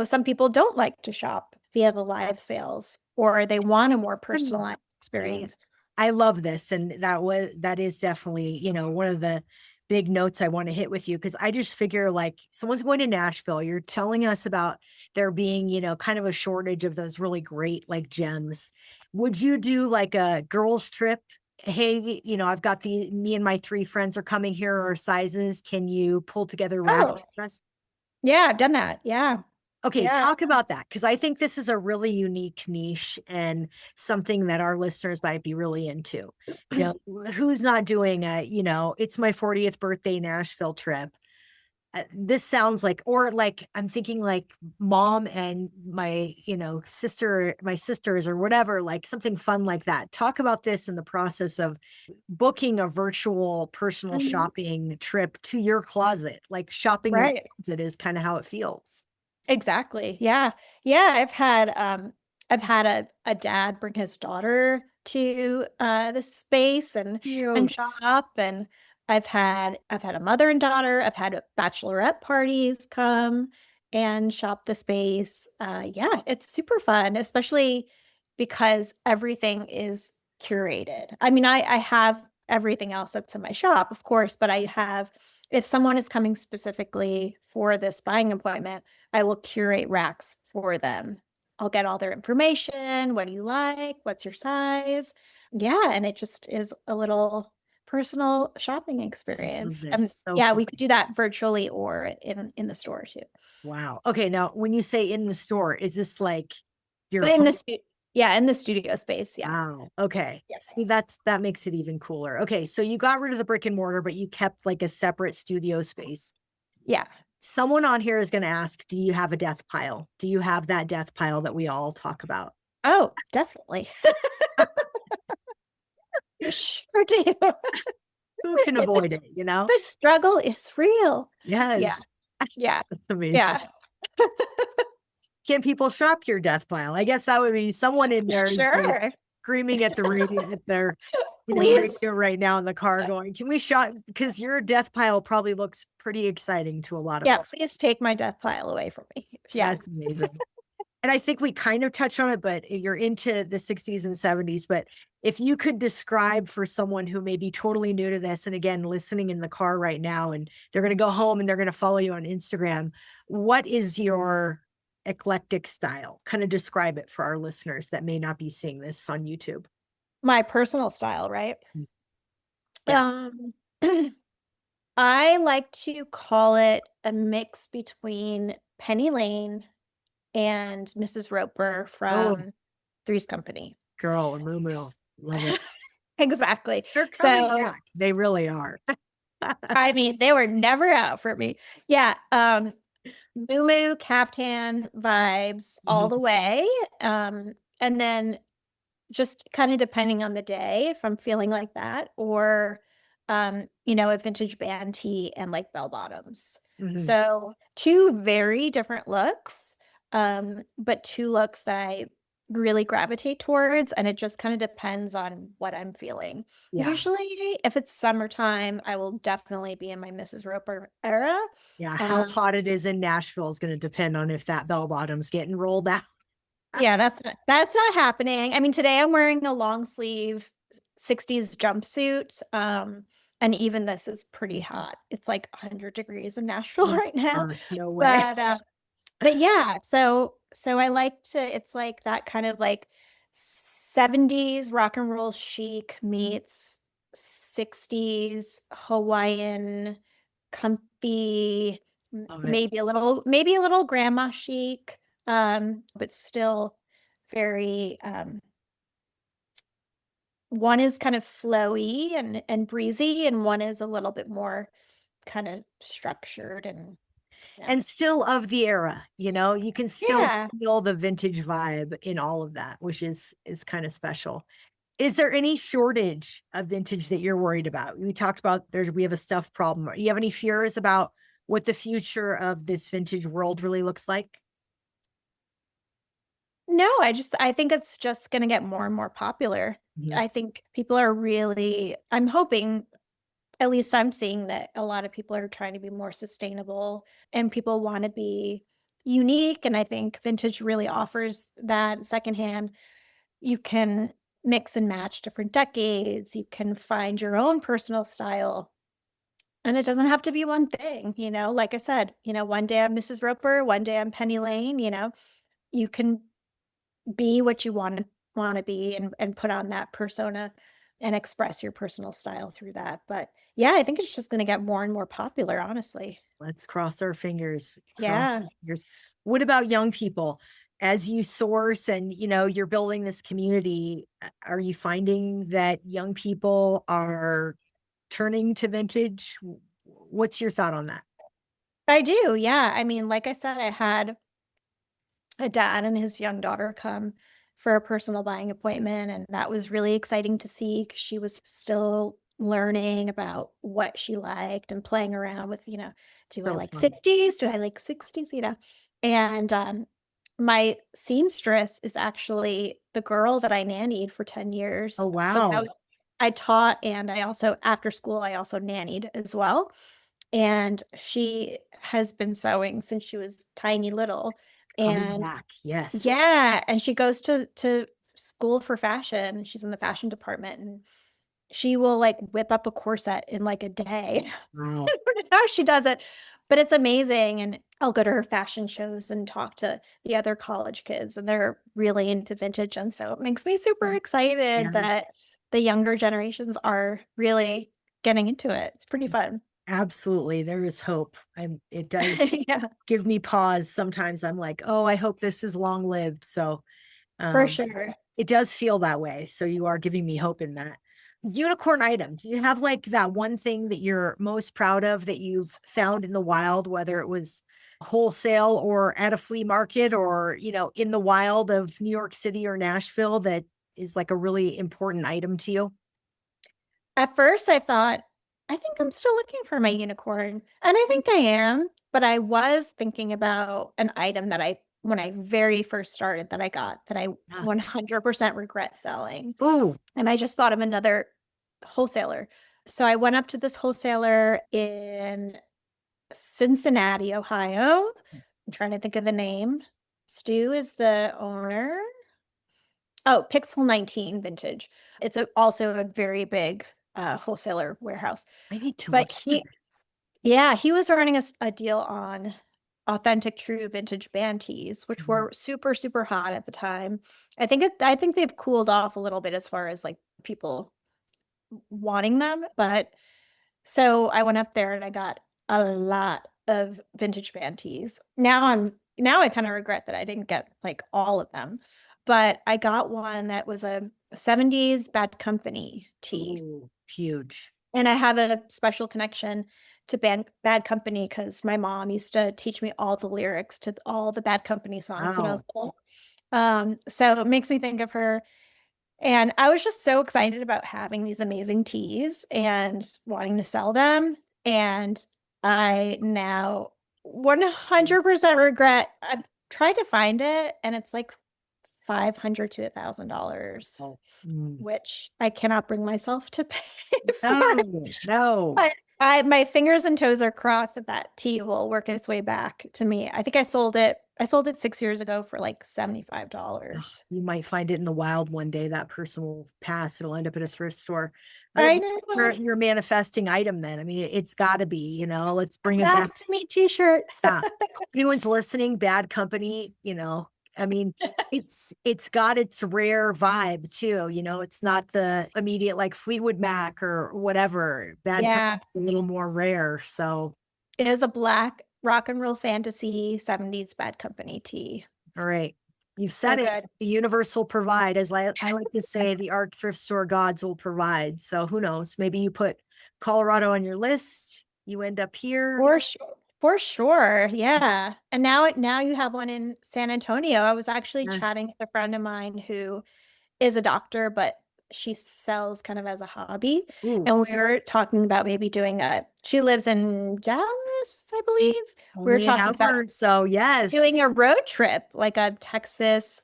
S3: some people don't like to shop via the live sales, or they want a more personalized experience.
S2: I love this. And that is definitely, one of the big notes I want to hit with you because I just figure like someone's going to Nashville. You're telling us about there being, kind of a shortage of those really great like gems. Would you do like a girls' trip? Hey, I've got me and my 3 friends are coming here, our sizes. Can you pull together rack
S3: Oh,
S2: for us?
S3: yeah, I've done that. Yeah.
S2: Okay,
S3: Yeah.
S2: talk about that because I think this is a really unique niche and something that our listeners might be really into. Who's not doing it's my 40th birthday Nashville trip. this sounds like, or like, I'm thinking like mom and my, my sisters or whatever, like something fun like that. Talk about this in the process of booking a virtual personal
S3: Mhm.
S2: shopping trip to your closet. Like shopping your
S3: Right.
S2: closet is kind of how it feels.
S3: Exactly. Yeah. Yeah. I've had a dad bring his daughter to this space and
S2: Cute.
S3: shop, and I've had a mother and daughter. I've had bachelorette parties come and shop the space. Yeah, it's super fun, especially because everything is curated. I mean, I have everything else that's in my shop, of course, but I have, if someone is coming specifically for this buying appointment, I will curate racks for them. I'll get all their information. What do you like? What's your size? Yeah, and it just is a little personal shopping experience.
S2: Love it.
S3: And
S2: So
S3: yeah,
S2: fun.
S3: we could do that virtually or in the store too.
S2: Wow. Okay. Now, when you say in the store, is this like your
S3: In
S2: home?
S3: the yeah, in the studio space. Yeah.
S2: Wow. Okay.
S3: Yes.
S2: See, that makes it even cooler. Okay. So you got rid of the brick and mortar, but you kept like a separate studio space.
S3: Yeah.
S2: Someone on here is going to ask, do you have a death pile? Do you have that death pile that we all talk about?
S3: Oh, definitely. Sure do.
S2: Who can avoid
S3: The,
S2: it, you know?
S3: the struggle is real. Yeah.
S2: Yes.
S3: Yeah.
S2: That's amazing.
S3: Yeah.
S2: Can people shop your death pile? I guess that would be someone in there is like
S3: Sure.
S2: screaming at the radio, at their
S3: Please.
S2: radio right now in the car going, can we shop? Because your death pile probably looks pretty exciting to a lot of
S3: Yeah,
S2: us.
S3: please take my death pile away from me. Yeah.
S2: That's amazing. And I think we kind of touched on it, but you're into the 60s and 70s. But if you could describe for someone who may be totally new to this, and again, listening in the car right now, and they're going to go home and they're going to follow you on Instagram, what is your eclectic style? Kind of describe it for our listeners that may not be seeing this on YouTube.
S3: My personal style, right?
S2: Yeah.
S3: Um, I like to call it a mix between Penny Lane and Mrs. Roper
S2: Oh,
S3: from Three's Company.
S2: girl, and Moo Moo. Love it.
S3: Exactly.
S2: They're coming
S3: So,
S2: back. They really are.
S3: I mean, they were never out for me. Yeah. Moo Caftan vibes all the way. And then just kind of depending on the day, if I'm feeling like that, or a vintage band tee and like bell bottoms.
S2: Mhm.
S3: So two very different looks, but two looks that I really gravitate towards, and it just kind of depends on what I'm feeling.
S2: Yeah.
S3: Usually, if it's summertime, I will definitely be in my Mrs. Roper era.
S2: Yeah. How
S3: Um,
S2: hot it is in Nashville is going to depend on if that bell bottom's getting rolled out.
S3: Yeah, that's not happening. I mean, today I'm wearing a long sleeve 60s jumpsuit. And even this is pretty hot. It's like 100 degrees in Nashville
S2: Oh,
S3: right now.
S2: gosh, no way.
S3: But yeah, so I like to, it's like that kind of like 70s rock and roll chic meets 60s Hawaiian comfy,
S2: Love it.
S3: maybe a little grandma chic, but still very one is kind of flowy and breezy, and one is a little bit more kind of structured and yeah.
S2: And still of the era, you can still
S3: Yeah.
S2: feel the vintage vibe in all of that, which is kind of special. Is there any shortage of vintage that you're worried about? We talked about we have a stuff problem. Do you have any fears about what the future of this vintage world really looks like?
S3: No, I think it's just going to get more and more popular.
S2: Mhm.
S3: I think people are really, I'm hoping, at least I'm seeing that a lot of people are trying to be more sustainable and people want to be unique. And I think vintage really offers that. Secondhand, you can mix and match different decades. You can find your own personal style. And it doesn't have to be one thing, like I said, one day I'm Mrs. Roper, one day I'm Penny Lane, you can be what you want to be and put on that persona and express your personal style through that. But yeah, I think it's just going to get more and more popular, honestly.
S2: Let's cross our fingers. Cross
S3: Yeah.
S2: our fingers. What about young people? As you source and you're building this community, are you finding that young people are turning to vintage? What's your thought on that?
S3: I do. Yeah. I mean, like I said, I had a dad and his young daughter come for a personal buying appointment, and that was really exciting to see because she was still learning about what she liked and playing around with, do I
S2: So
S3: like
S2: fun.
S3: 50s? Do I like 60s? And my seamstress is actually the girl that I nannied for 10
S2: Oh,
S3: years. So
S2: wow.
S3: I taught, and I also, after school, I also nannied as well. And she has been sewing since she was tiny little.
S2: Coming
S3: And
S2: back. Yes.
S3: yeah, and she goes to school for fashion. She's in the fashion department, and she will like whip up a corset in like a day.
S2: Wow.
S3: I don't know how she does it, but it's amazing. And I'll go to her fashion shows and talk to the other college kids, and they're really into vintage. And so it makes me super excited
S2: Yeah.
S3: that the younger generations are really getting into it. It's pretty fun.
S2: Absolutely. There is hope. It does
S3: Yeah,
S2: give me pause. Sometimes I'm like, oh, I hope this is long lived. So
S3: for
S2: um,
S3: sure.
S2: it does feel that way. So you are giving me hope in that. Unicorn item. Do you have like that one thing that you're most proud of that you've found in the wild, whether it was wholesale or at a flea market or, in the wild of New York City or Nashville that is like a really important item to you?
S3: At first, I thought, I think I'm still looking for my unicorn. And I think I am, but I was thinking about an item that when I very first started, that I got that I
S2: Yeah.
S3: 100% regret selling.
S2: Oh,
S3: And I just thought of another wholesaler. So I went up to this wholesaler in Cincinnati, Ohio. I'm trying to think of the name. Stu is the owner. Oh, Pixel 19 Vintage. It's also a very big wholesaler warehouse.
S2: I need to
S3: But
S2: look into
S3: he was running a deal on authentic true vintage band tees, which
S2: that.
S3: were super, super hot at the time. I think they've cooled off a little bit as far as like people wanting them. But so I went up there and I got a lot of vintage band tees. Now I kind of regret that I didn't get like all of them, but I got one that was a 70s Bad Company tee.
S2: Ooh, huge.
S3: And I have a special connection to Bad Company because my mom used to teach me all the lyrics to all the Bad Company songs when I was
S2: Wow.
S3: little. So it makes me think of her. And I was just so excited about having these amazing teas and wanting to sell them. And I now 100% regret. I've tried to find it, and it's like $500 to $1,000,
S2: Oh, mm.
S3: which I cannot bring myself to pay for.
S2: No, no.
S3: But my fingers and toes are crossed that that tea will work its way back to me. I think I sold it. I sold it 6 years ago for like
S2: Ugh,
S3: $75.
S2: you might find it in the wild one day. That person will pass. It'll end up at a thrift store. But
S3: I
S2: it's
S3: know.
S2: your manifesting item then. I mean, it's got to be, let's bring it back.
S3: Back to me t-shirt.
S2: Yeah. Anyone's listening, Bad Company, I mean, it's got its rare vibe too. It's not the immediate like Fleetwood Mac or whatever. Bad
S3: Yeah,
S2: Company's a little more rare. So,
S3: it is a black rock and roll fantasy 70s Bad Company tee.
S2: all right. You
S3: So
S2: said it.
S3: good.
S2: The universe will provide. As I like to say, the art thrift store gods will provide. So who knows? Maybe you put Colorado on your list. You end up here.
S3: For sure. For sure. Yeah. And now you have one in San Antonio. I was actually
S2: Yes.
S3: chatting with a friend of mine who is a doctor, but she sells kind of as a hobby.
S2: Ooh,
S3: And we were talking about maybe she lives in Dallas, I believe. We were
S2: only an
S3: talking about
S2: hour. So yes.
S3: doing a road trip, like a Texas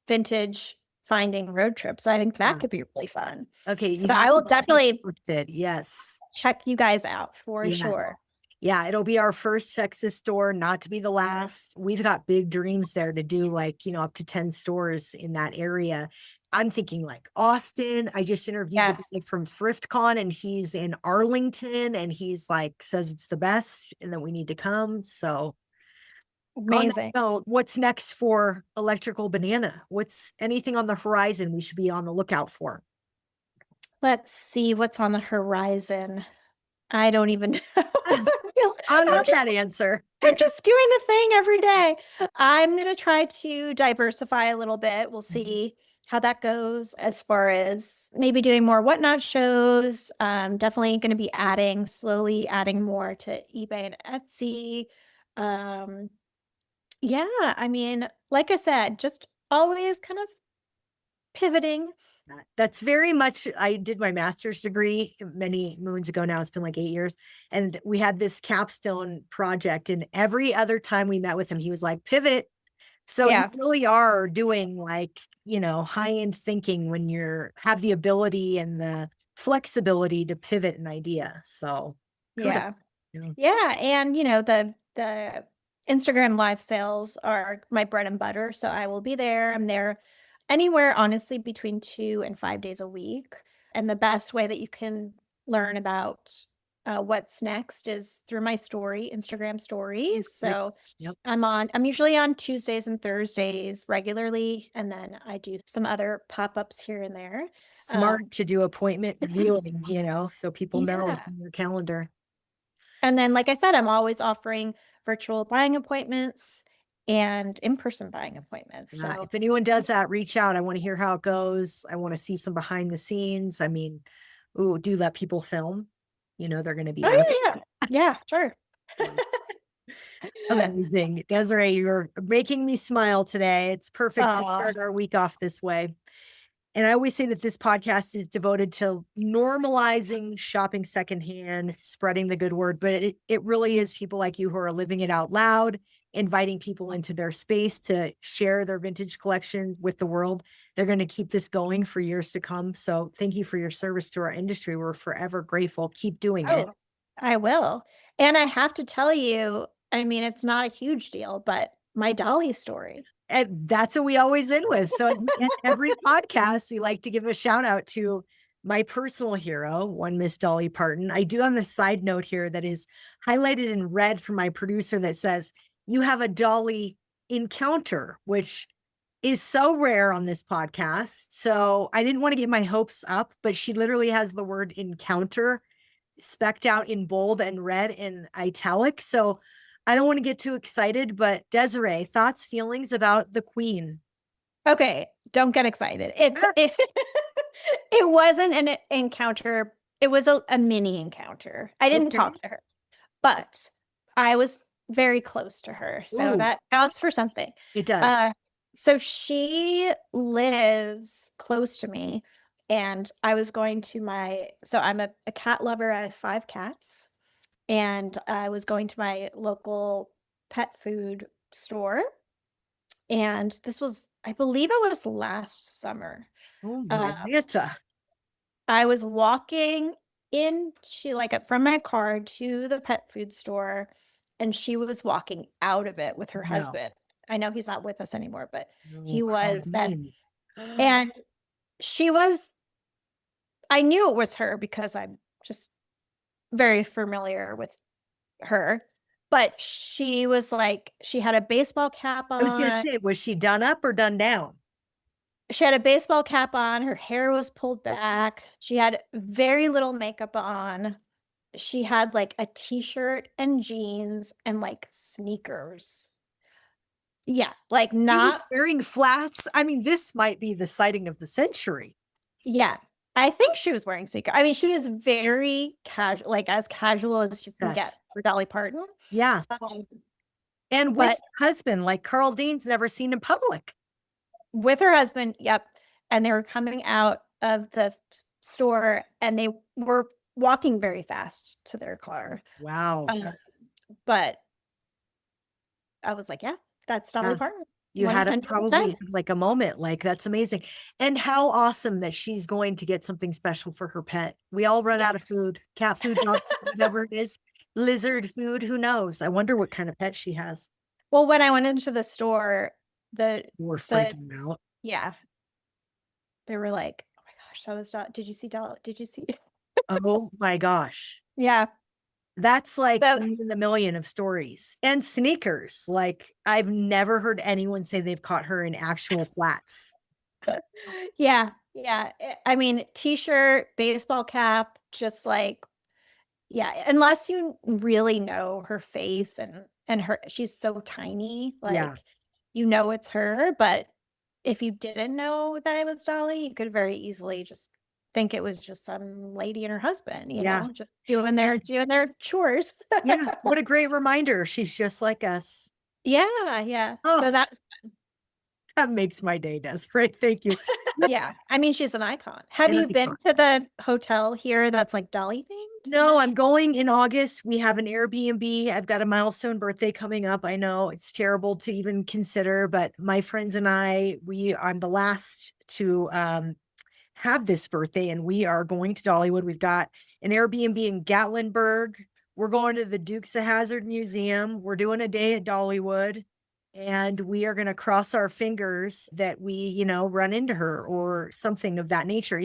S3: vintage finding road trip. So I think that
S2: Yeah.
S3: could be really fun.
S2: Okay.
S3: So
S2: You have
S3: I will
S2: to keep me
S3: definitely
S2: posted. Yes.
S3: check you guys out for
S2: Yeah.
S3: sure.
S2: Yeah, it'll be our first Texas store, not to be the last. We've got big dreams there to do like, up to 10 stores in that area. I'm thinking like Austin. I just interviewed the
S3: Yes.
S2: guy from ThriftCon and he's in Arlington and he's like says it's the best and that we need to come. So on that
S3: Amazing.
S2: note, what's next for Electrical Banana? What's anything on the horizon we should be on the lookout for?
S3: Let's see what's on the horizon. I don't even know.
S2: I
S3: I'm
S2: love that answer.
S3: I'm just doing the thing every day. I'm going to try to diversify a little bit. We'll see how that goes as far as maybe doing more whatnot shows. Definitely going to be slowly adding more to eBay and Etsy. Yeah, I mean, like I said, just always kind of pivoting.
S2: That's very much, I did my master's degree many moons ago now. It's been like 8 years. And we had this capstone project. And every other time we met with him, he was like, pivot. So you
S3: Yeah.
S2: really are doing like, high-end thinking when have the ability and the flexibility to pivot an idea. So kudos.
S3: Yeah.
S2: Yeah.
S3: Yeah. And the Instagram live sales are my bread and butter. So I will be there. I'm there anywhere, honestly, between 2 and 5 days a week. And the best way that you can learn about what's next is through my Instagram stories. So
S2: Yep.
S3: I'm usually on Tuesdays and Thursdays regularly. And then I do some other pop-ups here and there.
S2: Smart to do appointment viewing, so people know
S3: Yeah.
S2: it's in their calendar.
S3: And then, like I said, I'm always offering virtual buying appointments and in-person buying appointments. So
S2: If anyone does that, reach out. I want to hear how it goes. I want to see some behind the scenes. I mean, do let people film. They're going to be out.
S3: yeah, sure.
S2: Amazing. Desiree, you're making me smile today. It's perfect to
S3: Aw.
S2: start our week off this way. And I always say that this podcast is devoted to normalizing shopping secondhand, spreading the good word, but it really is people like you who are living it out loud, inviting people into their space to share their vintage collection with the world. They're going to keep this going for years to come. So thank you for your service to our industry. We're forever grateful. Keep doing it.
S3: I will. And I have to tell you, I mean, it's not a huge deal, but my Dolly story.
S2: And that's what we always end with. So in every podcast, we like to give a shout out to my personal hero, one Miss Dolly Parton. I do have a side note here that is highlighted in red from my producer that says, you have a Dolly encounter, which is so rare on this podcast. So I didn't want to get my hopes up, but she literally has the word encounter specked out in bold and red in italic. So I don't want to get too excited, but Desiree, thoughts, feelings about the Queen?
S3: Okay, don't get excited. It wasn't an encounter. It was a mini encounter. I didn't talk to her, but I was very close to her. So that counts for something.
S2: It does.
S3: So she lives close to me. And I was going to so I'm a cat lover. I have 5 cats. And I was going to my local pet food store. And this was, I believe it was last summer.
S2: Oh, Marietta.
S3: I was walking into from my car to the pet food store, and she was walking out of it with her husband. I know he's not with us anymore, but he was then. And she was, I knew it was her because I'm just very familiar with her. But she was she had a baseball cap on.
S2: I was going to say, was she done up or done down?
S3: She had a baseball cap on. Her hair was pulled back. She had very little makeup on. She had a t-shirt and jeans and sneakers. Yeah, not.
S2: She was wearing flats. I mean, this might be the sighting of the century.
S3: Yeah, I think she was wearing sneakers. I mean, she was very casual, as casual as you can get for Dolly Parton.
S2: Yeah. And with her husband, Carl Dean's never seen in public.
S3: With her husband, yep. And they were coming out of the store and they were walking very fast to their car.
S2: Wow.
S3: But I was like, yeah, that's Dolly Parton.
S2: You had probably a moment, that's amazing. And how awesome that she's going to get something special for her pet. We all run out of food, cat food, dog food, whatever it is, lizard food, who knows? I wonder what kind of pet she has.
S3: Well, when I went into the store, you
S2: were freaking out.
S3: Yeah. They were like, oh my gosh, that was did you see Dolly? Did you see?
S2: Oh my gosh.
S3: Yeah.
S2: That's one in the million of stories. And sneakers. I've never heard anyone say they've caught her in actual flats.
S3: Yeah. Yeah. I mean, t-shirt, baseball cap, just yeah, unless you really know her face and her, she's so tiny, it's her, but if you didn't know that I was Dolly, you could very easily just think it was just some lady and her husband,
S2: Yeah.
S3: just doing their chores.
S2: Yeah. What a great reminder. She's just like us.
S3: Yeah, yeah.
S2: Oh,
S3: So that
S2: that makes my day, Desiree. Thank you.
S3: yeah, I mean, she's an icon. Have
S2: An
S3: you been
S2: icon.
S3: to the hotel here that's like Dolly themed?
S2: No, I'm going in August. We have an Airbnb. I've got a milestone birthday coming up. I know it's terrible to even consider, but my friends and I'm the last to have this birthday, and we are going to Dollywood. We've got an Airbnb in Gatlinburg. We're going to the Dukes of Hazzard Museum. We're doing a day at Dollywood, and we are going to cross our fingers that we, run into her or something of that nature.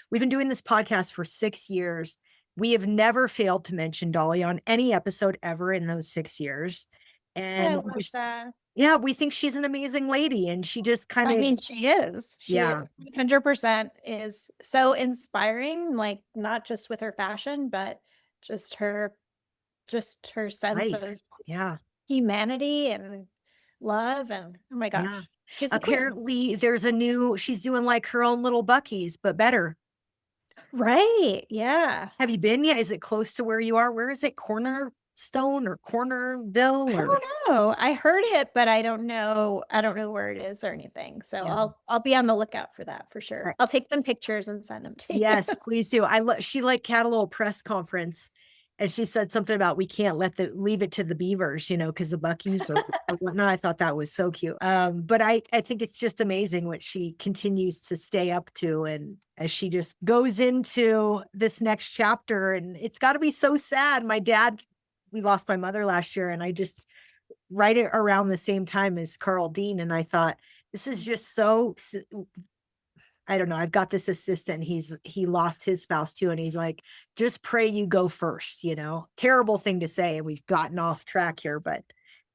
S2: We've been doing this podcast for 6 years. We have never failed to mention Dolly on any episode ever in those 6 years.
S3: I
S2: And
S3: love that.
S2: yeah, we think she's an amazing lady, and she just kind
S3: I
S2: of,
S3: mean, she is. She
S2: yeah,
S3: 100% is so inspiring, like not just with her fashion, but just her sense
S2: life.
S3: of
S2: Yeah.
S3: humanity and love, and oh my
S2: Yeah.
S3: gosh, she's the queen.
S2: Apparently she's doing like her own little Bucky's, but better.
S3: Right. Yeah.
S2: Have you been yet? Is it close to where you are? Where is it? Cornerstone or Cornerville
S3: I
S2: or?
S3: don't know. I heard it, but I don't know. I don't know where it is or anything. So
S2: Yeah.
S3: I'll be on the lookout for that for sure.
S2: Right.
S3: I'll take them pictures and send them to you.
S2: Yes, please do. She had a little press conference, and she said something about we can't leave it to the beavers, because the Bucky's or whatnot. I thought that was so cute. But I think it's just amazing what she continues to stay up to, and as she just goes into this next chapter, and it's got to be so sad. We lost my mother last year, and I just right around the same time as Carl Dean, and I thought this is just so. I don't know. I've got this assistant. He lost his spouse too. And he's like, just pray you go first, terrible thing to say. And we've gotten off track here, but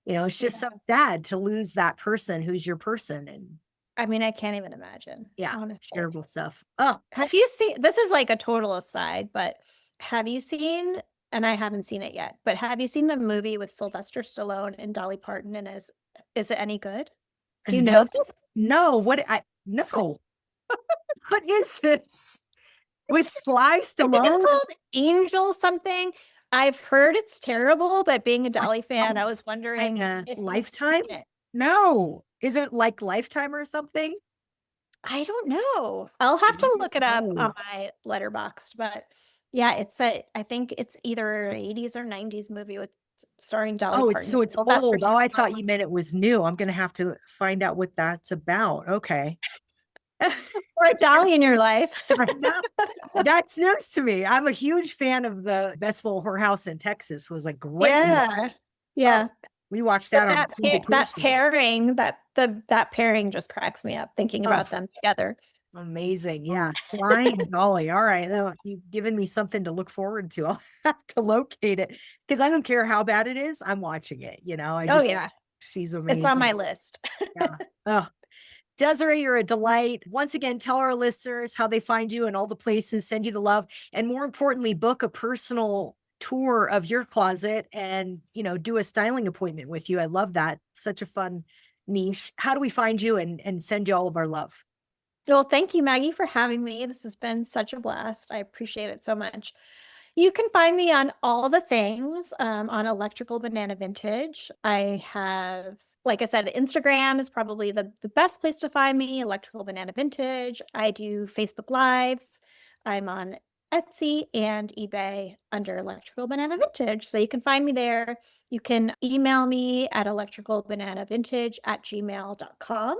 S2: it's just so sad to lose that person who's your person. And
S3: I mean, I can't even imagine.
S2: yeah,
S3: Honestly.
S2: terrible stuff. Oh,
S3: Have you seen, this is like a total aside, but have you seen, and I haven't seen it yet, but have you seen the movie with Sylvester Stallone and Dolly Parton, and is it any good? Do you know this?
S2: No, no. What is this? With Sly Stallone?
S3: It's called Angel something. I've heard it's terrible, but being a Dolly fan, I was wondering if
S2: Lifetime? No. Is it like Lifetime or something?
S3: I don't know. I'll have to look it up on my Letterboxd, but yeah, I think it's either an 80s or 90s movie with starring Dolly Parton.
S2: So it's old. Oh, I thought you meant it was new. I'm going to have to find out what that's about. Okay.
S3: Or a Dolly in your life.
S2: That's news to me. I'm a huge fan of the Best Little Whorehouse in Texas. Was a great movie.
S3: Yeah.
S2: We watched that on
S3: that pairing just cracks me up thinking about them together.
S2: Amazing. Yeah. Sly and Dolly. All right. Now, you've given me something to look forward to. I'll have to locate it because I don't care how bad it is. I'm watching it. She's amazing.
S3: It's on my list.
S2: Yeah. Oh, Desiree, you're a delight. Once again, tell our listeners how they find you and all the places, send you the love, and more importantly, book a personal tour of your closet and, do a styling appointment with you. I love that. Such a fun niche. How do we find you and send you all of our love?
S3: Well, thank you, Maggie, for having me. This has been such a blast. I appreciate it so much. You can find me on all the things on Electrical Banana Vintage. I have, like I said, Instagram is probably the best place to find me, Electrical Banana Vintage. I do Facebook Lives. I'm on Etsy and eBay under Electrical Banana Vintage. So you can find me there. You can email me at electricalbananavintage@gmail.com.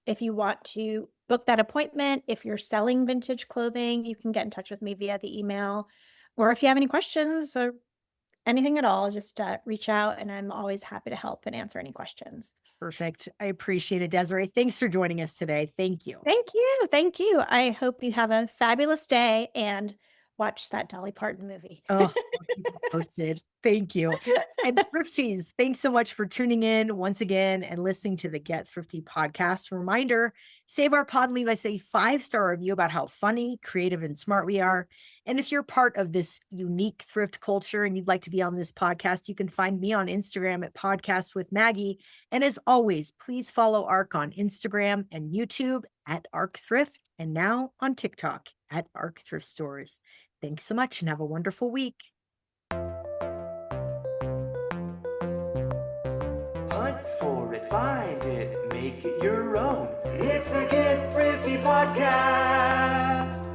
S3: If you want to book that appointment, if you're selling vintage clothing, you can get in touch with me via the email. Or if you have any questions or anything at all, just reach out, and I'm always happy to help and answer any questions.
S2: Perfect. I appreciate it, Desiree. Thanks for joining us today. Thank you.
S3: Thank you. Thank you. I hope you have a fabulous day, and watch that Dolly Parton movie.
S2: Oh, I'll keep you posted. Thank you. And Thrifties, thanks so much for tuning in once again and listening to the Get Thrifty podcast. Reminder, save our pod and leave us a 5-star review about how funny, creative, and smart we are. And if you're part of this unique thrift culture and you'd like to be on this podcast, you can find me on Instagram at Podcast with Maggie. And as always, please follow ARC on Instagram and YouTube at ARC Thrift, and now on TikTok at ARC Thrift Stores. Thanks so much and have a wonderful week.
S1: Hunt for it, find it, make it your own. It's the Get Thrifty Podcast.